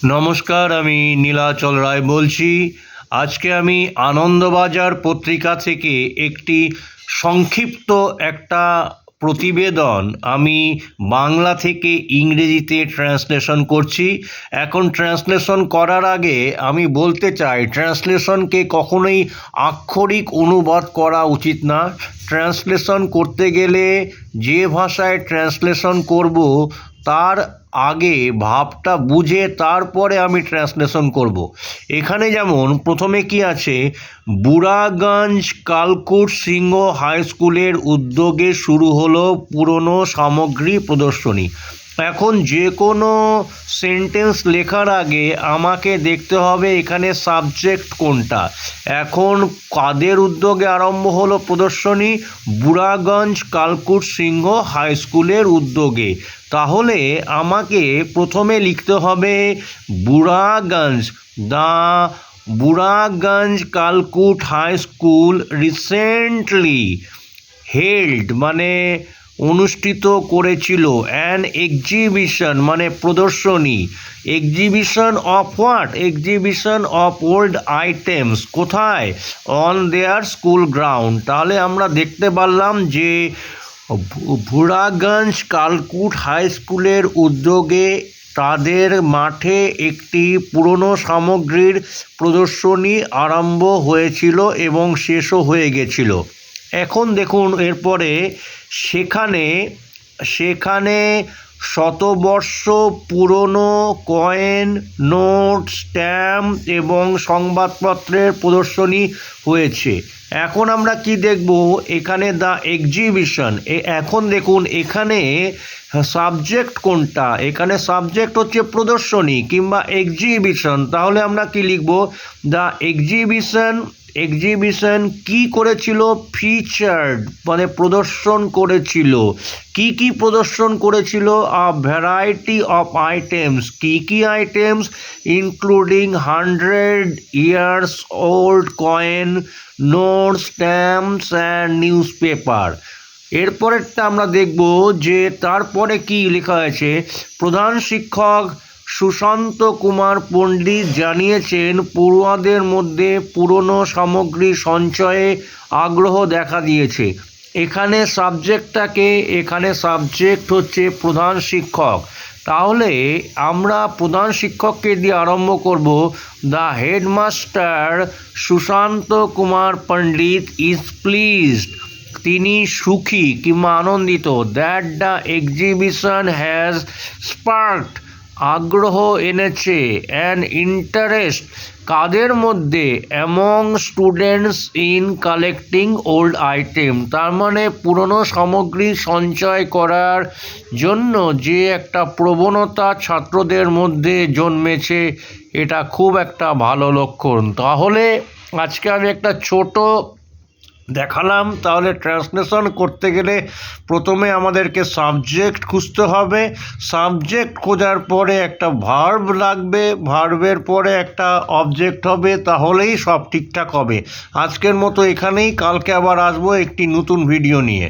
নমস্কার, আমি নীলাচল রায় বলছি। আজকে আমি আনন্দবাজার পত্রিকা থেকে একটি সংক্ষিপ্ত একটা প্রতিবেদন আমি বাংলা থেকে ইংরেজিতে ট্রান্সলেশন করছি। এখন ট্রান্সলেশন করার আগে আমি বলতে চাই, ট্রান্সলেশনকে কখনোই আক্ষরিক অনুবাদ করা উচিত না। ট্রান্সলেশন করতে গেলে যে ভাষায় ট্রান্সলেশন করব তার আগে ভাবটা বুঝে তারপরে আমি ট্রান্সলেশন করব। এখানে যেমন প্রথমে কি আছে, বুড়াগঞ্জ কালকুট সিংহ হাই স্কুলের উদ্যোগে শুরু হলো পুরনো সামগ্রী প্রদর্শনী। এখন যে কোনো সেন্টেন্স লেখার আগে আমাকে দেখতে হবে এখানে সাবজেক্ট কোনটা। এখন কাদের উদ্যোগে আরম্ভ হলো প্রদর্শনী? বুড়াগঞ্জ কালকুট সিংহ হাই স্কুলের উদ্যোগে। তাহলে আমাকে প্রথমে লিখতে হবে Buraganj, the Buraganj Kalkut high school recently held মানে অনুষ্ঠিত করেছিল অ্যান এক্সিবিশন মানে প্রদর্শনী। Exhibition of what? Exhibition of old items. কোথায়? On their school ground. তাহলে আমরা দেখতে পারলাম যে বুড়াগঞ্জ কালকুট হাই স্কুলের উদ্যোগে তাদের মাঠে একটি পুরনো সামগ্রীর প্রদর্শনী আরম্ভ হয়েছিল এবং শেষও হয়ে গেছিল। এখন দেখুন এরপরে সেখানে শতবর্ষ পুরনো কয়েন, নোট, স্ট্যাম্প এবং সংবাদপত্রের প্রদর্শনী হয়েছে। এখন আমরা কি দেখব? এখানে দ্য এক্সিবিশন। এখন দেখুন এখানে সাবজেক্ট কোনটা? এখানে সাবজেক্ট হচ্ছে প্রদর্শনী কিংবা এক্সিবিশন। তাহলে আমরা কি লিখব? দ্য এক্সিবিশন কি করেছিল? ফিচার্ড মানে প্রদর্শন করেছিল। কি প্রদর্শন করেছিল? A variety of items. কি items? Including 100 years old coin, note, stamps and newspaper. এরপরেরটা আমরা দেখব যে তারপরে কি লেখা হয়েছে। প্রধান শিক্ষক সুশান্ত কুমার পণ্ডিত জানিয়েছেন পড়ুয়াদের মধ্যে পুরনো সামগ্রী সঞ্চয়ে আগ্রহ দেখা দিয়েছে। এখানে সাবজেক্ট হচ্ছে প্রধান শিক্ষক। তাহলে আমরা প্রধান শিক্ষককে দিয়ে আরম্ভ করব। The headmaster Sushanta Kumar Pandit is pleased. তিনি সুখী কিংবা আনন্দিত। That the exhibition has sparked আগ্রহ এনেছে অ্যান ইন্টারেস্ট কাদের মধ্যে? Among students in collecting old item. তার মানে পুরনো সামগ্রী সঞ্চয় করার জন্য যে একটা প্রবণতা ছাত্রদের মধ্যে জন্মেছে, এটা খুব একটা ভালো লক্ষণ। তাহলে আজকে আমি একটা ছোট দেখালাম। তাহলে ট্রান্সলেশন করতে গেলে প্রথমে আমাদেরকে সাবজেক্ট খুঁজতে হবে। সাবজেক্ট খোঁজার পরে একটা ভার্ব লাগবে, ভার্বের পরে একটা অবজেক্ট হবে, তাহলেই সব ঠিকঠাক হবে। আজকের মতো এখানেই, কালকে আবার আসবো একটি নতুন ভিডিও নিয়ে।